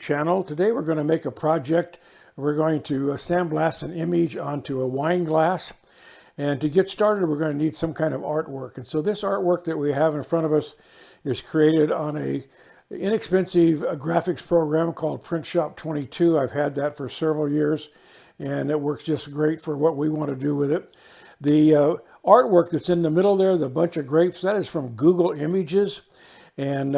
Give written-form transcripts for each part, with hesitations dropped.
channel. Today we're going to make a project. We're going to sandblast an image onto a wine glass. And to get started, we're going to need some kind of artwork. And so this artwork that we have in front of us is created on a inexpensive graphics program called Print Shop 22. I've had that for several years, and it works just great for what we want to do with it. The artwork that's in the middle there, the bunch of grapes, that is from Google Images. And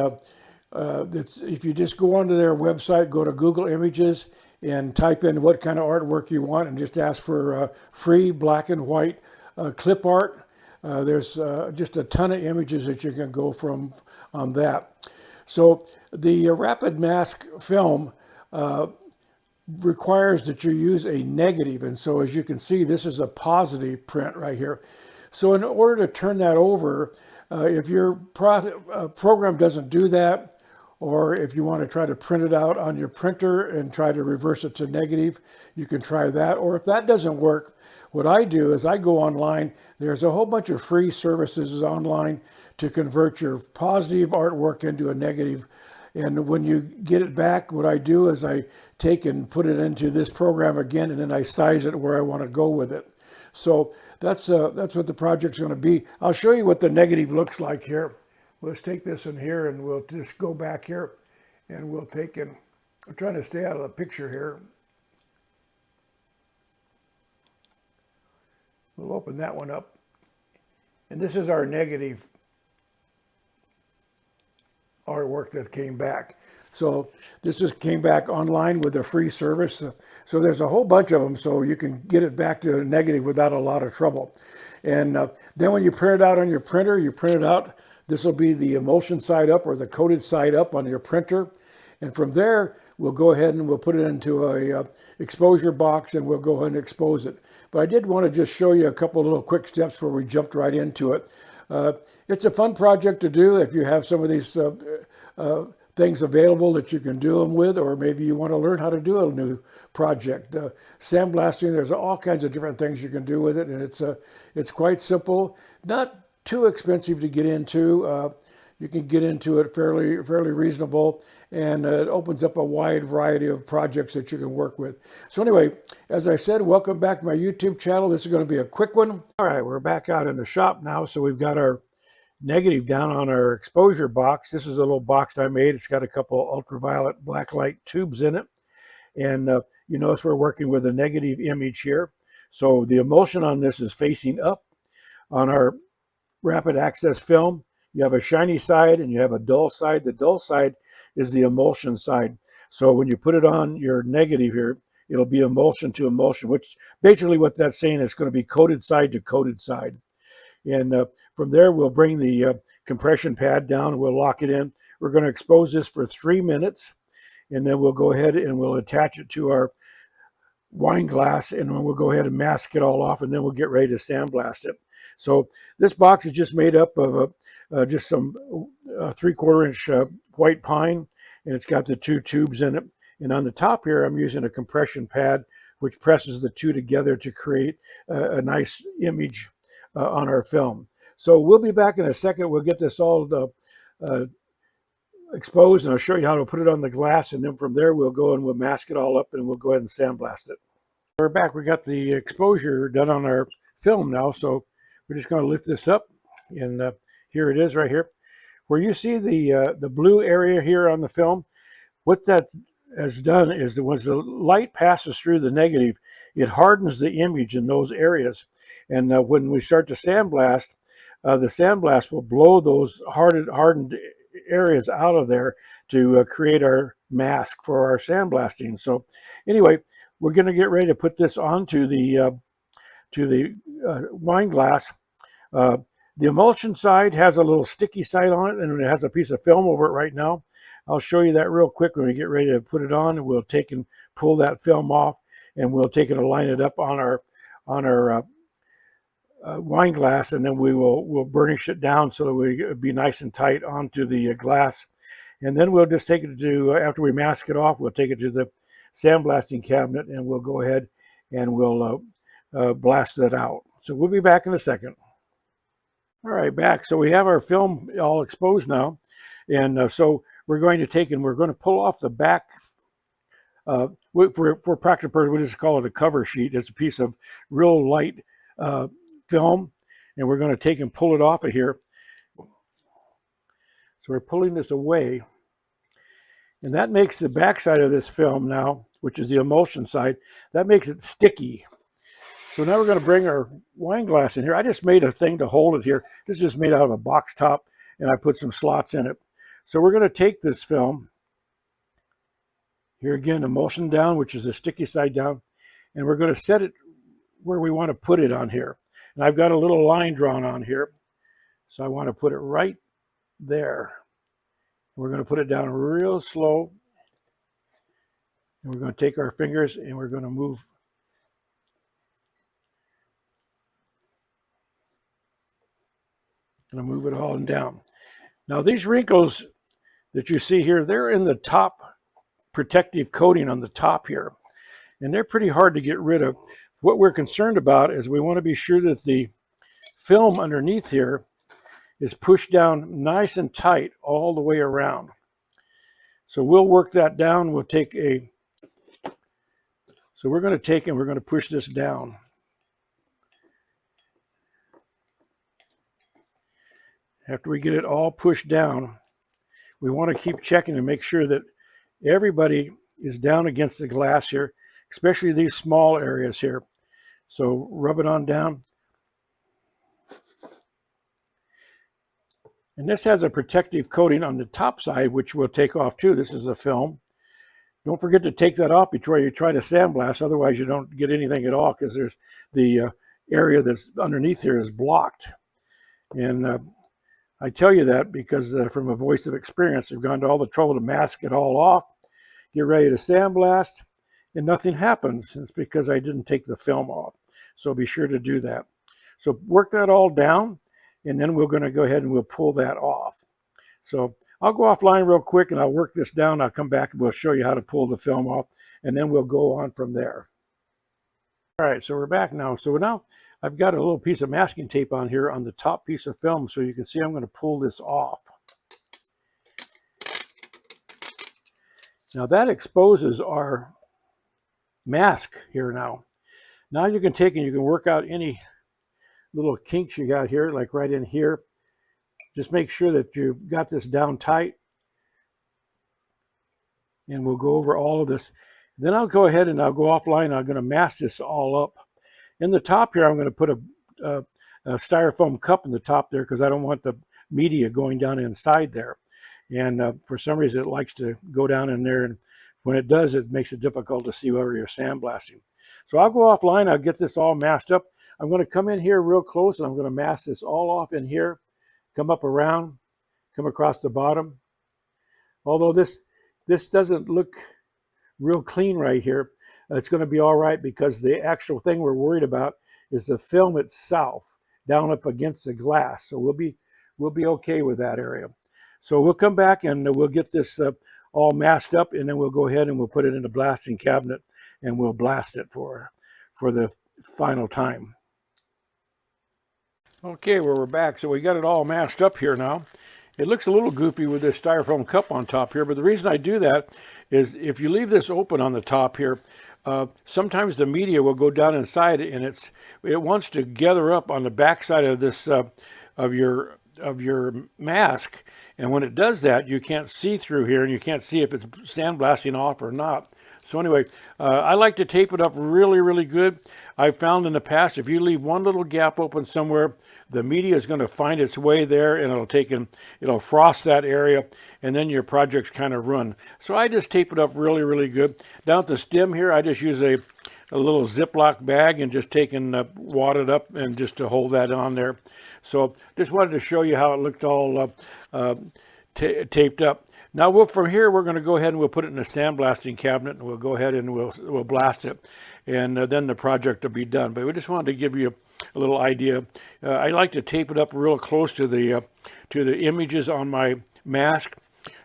if you just go onto their website, go to Google Images and type in what kind of artwork you want and just ask for free black and white clip art. There's just a ton of images that you can go from on that. So the rapid mask film requires that you use a negative. And so as you can see, this is a positive print right here. So in order to turn that over, if your program doesn't do that, or if you want to try to print it out on your printer and try to reverse it to negative, you can try that. Or if that doesn't work, what I do is I go online. There's a whole bunch of free services online to convert your positive artwork into a negative. And when you get it back, what I do is I take and put it into this program again, and then I size it where I want to go with it. So that's what the project's going to be. I'll show you what the negative looks like here. Let's take this in here, and we'll just go back here, and we'll take and I'm trying to stay out of the picture here. We'll open that one up, and this is our negative artwork that came back. So this just came back online with a free service. So there's a whole bunch of them, so you can get it back to a negative without a lot of trouble. And then when you print it out on your printer, you print it out. This will be the emulsion side up or the coated side up on your printer. And from there, we'll go ahead and we'll put it into a exposure box, and we'll go ahead and expose it. But I did want to just show you a couple of little quick steps before we jumped right into it. It's a fun project to do if you have some of these things available that you can do them with, or maybe you want to learn how to do a new project. Sandblasting, there's all kinds of different things you can do with it, and it's quite simple, not too expensive to get into. You can get into it fairly reasonable, and it opens up a wide variety of projects that you can work with. So anyway, as I said, welcome back to my YouTube channel. This is going to be a quick one. All right, we're back out in the shop now, so we've got our negative down on our exposure box. This is a little box I made. It's got a couple ultraviolet blacklight tubes in it, and you notice we're working with a negative image here. So the emulsion on this is facing up. On our rapid access film, you have a shiny side and you have a dull side. The dull side is the emulsion side. So when you put it on your negative here, it'll be emulsion to emulsion, which basically what that's saying is going to be coated side to coated side. And from there, we'll bring the compression pad down and we'll lock it in. We're going to expose this for 3 minutes, and then we'll go ahead and we'll attach it to our wine glass, and then we'll go ahead and mask it all off, and then we'll get ready to sandblast it. So this box is just made up of just some 3/4 inch white pine, and it's got the 2 tubes in it. And on the top here, I'm using a compression pad, which presses the 2 together to create a nice image on our film. So we'll be back in a second. We'll get this all exposed, and I'll show you how to put it on the glass, and then from there we'll go and we'll mask it all up, and we'll go ahead and sandblast it. We're back. We got the exposure done on our film now, so we're just going to lift this up, and here it is right here. Where you see the blue area here on the film, what that has done is that once the light passes through the negative, it hardens the image in those areas. And when we start to sandblast, the sandblast will blow those hardened areas out of there to create our mask for our sandblasting. So anyway, we're going to get ready to put this onto the wine glass. The emulsion side has a little sticky side on it, and it has a piece of film over it right now. I'll show you that real quick when we get ready to put it on, and we'll take and pull that film off, and we'll take it and line it up on our wine glass, and then we'll burnish it down so that it'll be nice and tight onto the glass. And then we'll just take it to, after we mask it off, we'll take it to the sandblasting cabinet, and we'll go ahead and we'll blast that out. So we'll be back in a second. All right, back. So we have our film all exposed now. And so we're going to take and we're going to pull off the back For practical purposes, we just call it a cover sheet. It's a piece of real light film, and we're going to take and pull it off of here. So we're pulling this away, and that makes the backside of this film now, which is the emulsion side, that makes it sticky. So now we're going to bring our wine glass in here. I just made a thing to hold it here. This is just made out of a box top, and I put some slots in it. So we're going to take this film, here again, emulsion down, which is the sticky side down, and we're going to set it where we want to put it on here. And I've got a little line drawn on here, so I want to put it right there. We're going to put it down real slow, and we're going to take our fingers and we're going to move it all down. Now these wrinkles that you see here, they're in the top protective coating on the top here, and they're pretty hard to get rid of. What we're concerned about is we want to be sure that the film underneath here is pushed down nice and tight all the way around. So we'll work that down. We'll take a, so we're going to take and we're going to push this down. After we get it all pushed down, we want to keep checking to make sure that everybody is down against the glass here, especially these small areas here. So rub it on down. And this has a protective coating on the top side, which we'll take off too. This is a film. Don't forget to take that off before you try to sandblast, otherwise you don't get anything at all, because there's the area that's underneath here is blocked. And I tell you that because from a voice of experience, I've gone to all the trouble to mask it all off, get ready to sandblast, and nothing happens. It's because I didn't take the film off. So be sure to do that. So work that all down, and then we're going to go ahead and we'll pull that off. So I'll go offline real quick and I'll work this down. I'll come back and we'll show you how to pull the film off, and then we'll go on from there. All right, so we're back now. So now I've got a little piece of masking tape on here on the top piece of film, so you can see I'm going to pull this off. Now that exposes our mask here now. Now you can take and you can work out any little kinks you got here, like right in here. Just make sure that you've got this down tight. And we'll go over all of this. Then I'll go ahead and I'll go offline. I'm going to mask this all up. In the top here, I'm going to put a styrofoam cup in the top there because I don't want the media going down inside there. And for some reason, it likes to go down in there. And when it does, it makes it difficult to see where you're sandblasting. So I'll go offline. I'll get this all masked up. I'm going to come in here real close, and I'm going to mask this all off in here. Come up around, come across the bottom. Although this doesn't look real clean right here, it's going to be all right, because the actual thing we're worried about is the film itself down up against the glass. So we'll be okay with that area. So we'll come back and we'll get this all masked up, and then we'll go ahead and we'll put it in the blasting cabinet and we'll blast it for the final time. Okay, well, we're back. So we got it all masked up here now. It looks a little goofy with this styrofoam cup on top here, but the reason I do that is if you leave this open on the top here, sometimes the media will go down inside and it wants to gather up on the backside of this of your mask, and when it does that, you can't see through here and you can't see if it's sandblasting off or not. So anyway, I like to tape it up really, really good. I've found in the past, if you leave one little gap open somewhere, the media is going to find its way there, and it'll frost that area, and then your project's kind of run. So I just tape it up really, really good. Down at the stem here, I just use a little Ziploc bag and just take and wad it up and just to hold that on there. So just wanted to show you how it looked all taped up. Now from here, we're going to go ahead and we'll put it in a sandblasting cabinet, and we'll go ahead and we'll blast it, and then the project will be done. But we just wanted to give you a little idea. I like to tape it up real close to the images on my mask,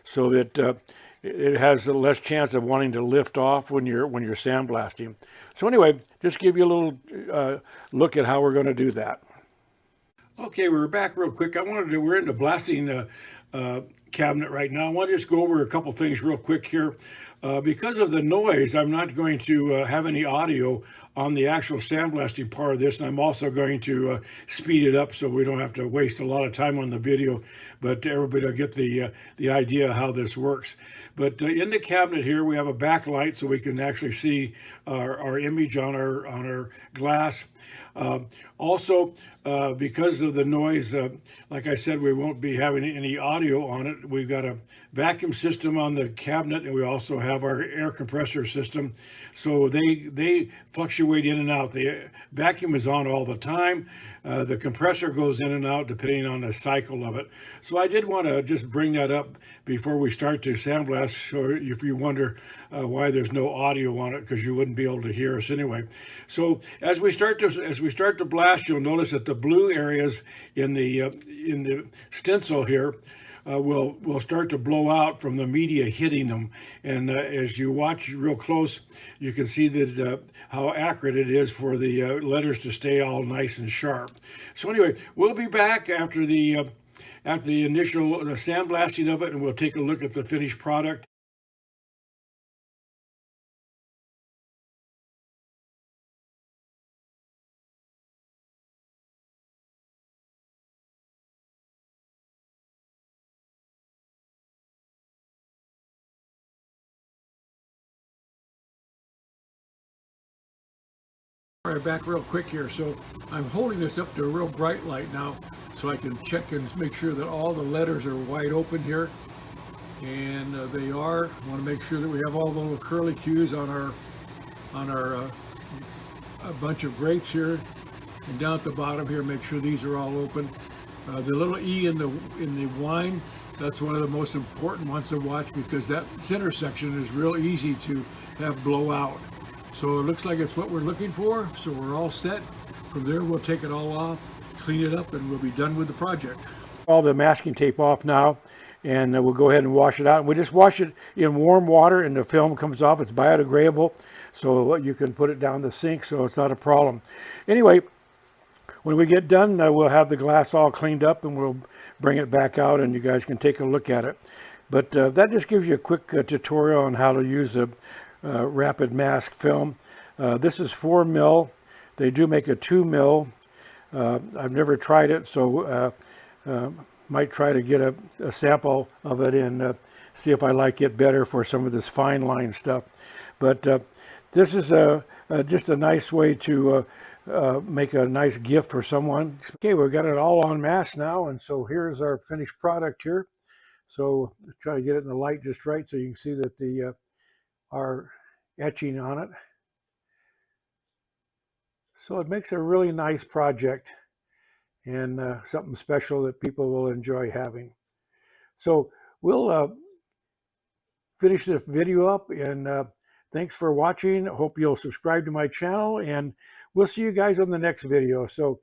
so that it has a less chance of wanting to lift off when you're sandblasting. So anyway, just give you a little look at how we're going to do that. Okay, we're back real quick. We're in the blasting cabinet right now. I want to just go over a couple things real quick here. Because of the noise, I'm not going to have any audio on the actual sandblasting part of this, and I'm also going to speed it up so we don't have to waste a lot of time on the video, but everybody will get the idea how this works. But in the cabinet here, we have a backlight so we can actually see our image on our glass. Also, because of the noise, like I said, we won't be having any audio on it. We've got a vacuum system on the cabinet, and we also have our air compressor system. So they fluctuate in and out. The vacuum is on all the time. The compressor goes in and out depending on the cycle of it. So I did want to just bring that up before we start to sandblast. So if you wonder why there's no audio on it, because you wouldn't be able to hear us anyway. So as we start to blast, you'll notice that the blue areas in the stencil here will start to blow out from the media hitting them. And as you watch real close, you can see that how accurate it is for the letters to stay all nice and sharp. So anyway, we'll be back after the initial sandblasting of it, and we'll take a look at the finished product. All right, back real quick here. So I'm holding this up to a real bright light now so I can check and make sure that all the letters are wide open here. And they are. I want to make sure that we have all the little curly cues on our a bunch of grapes here. And down at the bottom here, make sure these are all open. The little E in the wine, that's one of the most important ones to watch because that center section is real easy to have blow out. So it looks like it's what we're looking for. So we're all set. From there, we'll take it all off, clean it up, and we'll be done with the project. All the masking tape off now, and we'll go ahead and wash it out. And we just wash it in warm water, and the film comes off. It's biodegradable, so you can put it down the sink, so it's not a problem. Anyway, when we get done, we'll have the glass all cleaned up, and we'll bring it back out, and you guys can take a look at it. But that just gives you a quick tutorial on how to use a rapid mask film. This is 4 mil. They do make a 2 mil. I've never tried it, so might try to get a sample of it and see if I like it better for some of this fine line stuff. But this is just a nice way to make a nice gift for someone. Okay, we've got it all on mask now, and so here's our finished product here. So let's try to get it in the light just right so you can see that the our etching on it. So it makes a really nice project and something special that people will enjoy having. So we'll finish this video up, and thanks for watching. Hope you'll subscribe to my channel, and we'll see you guys on the next video. So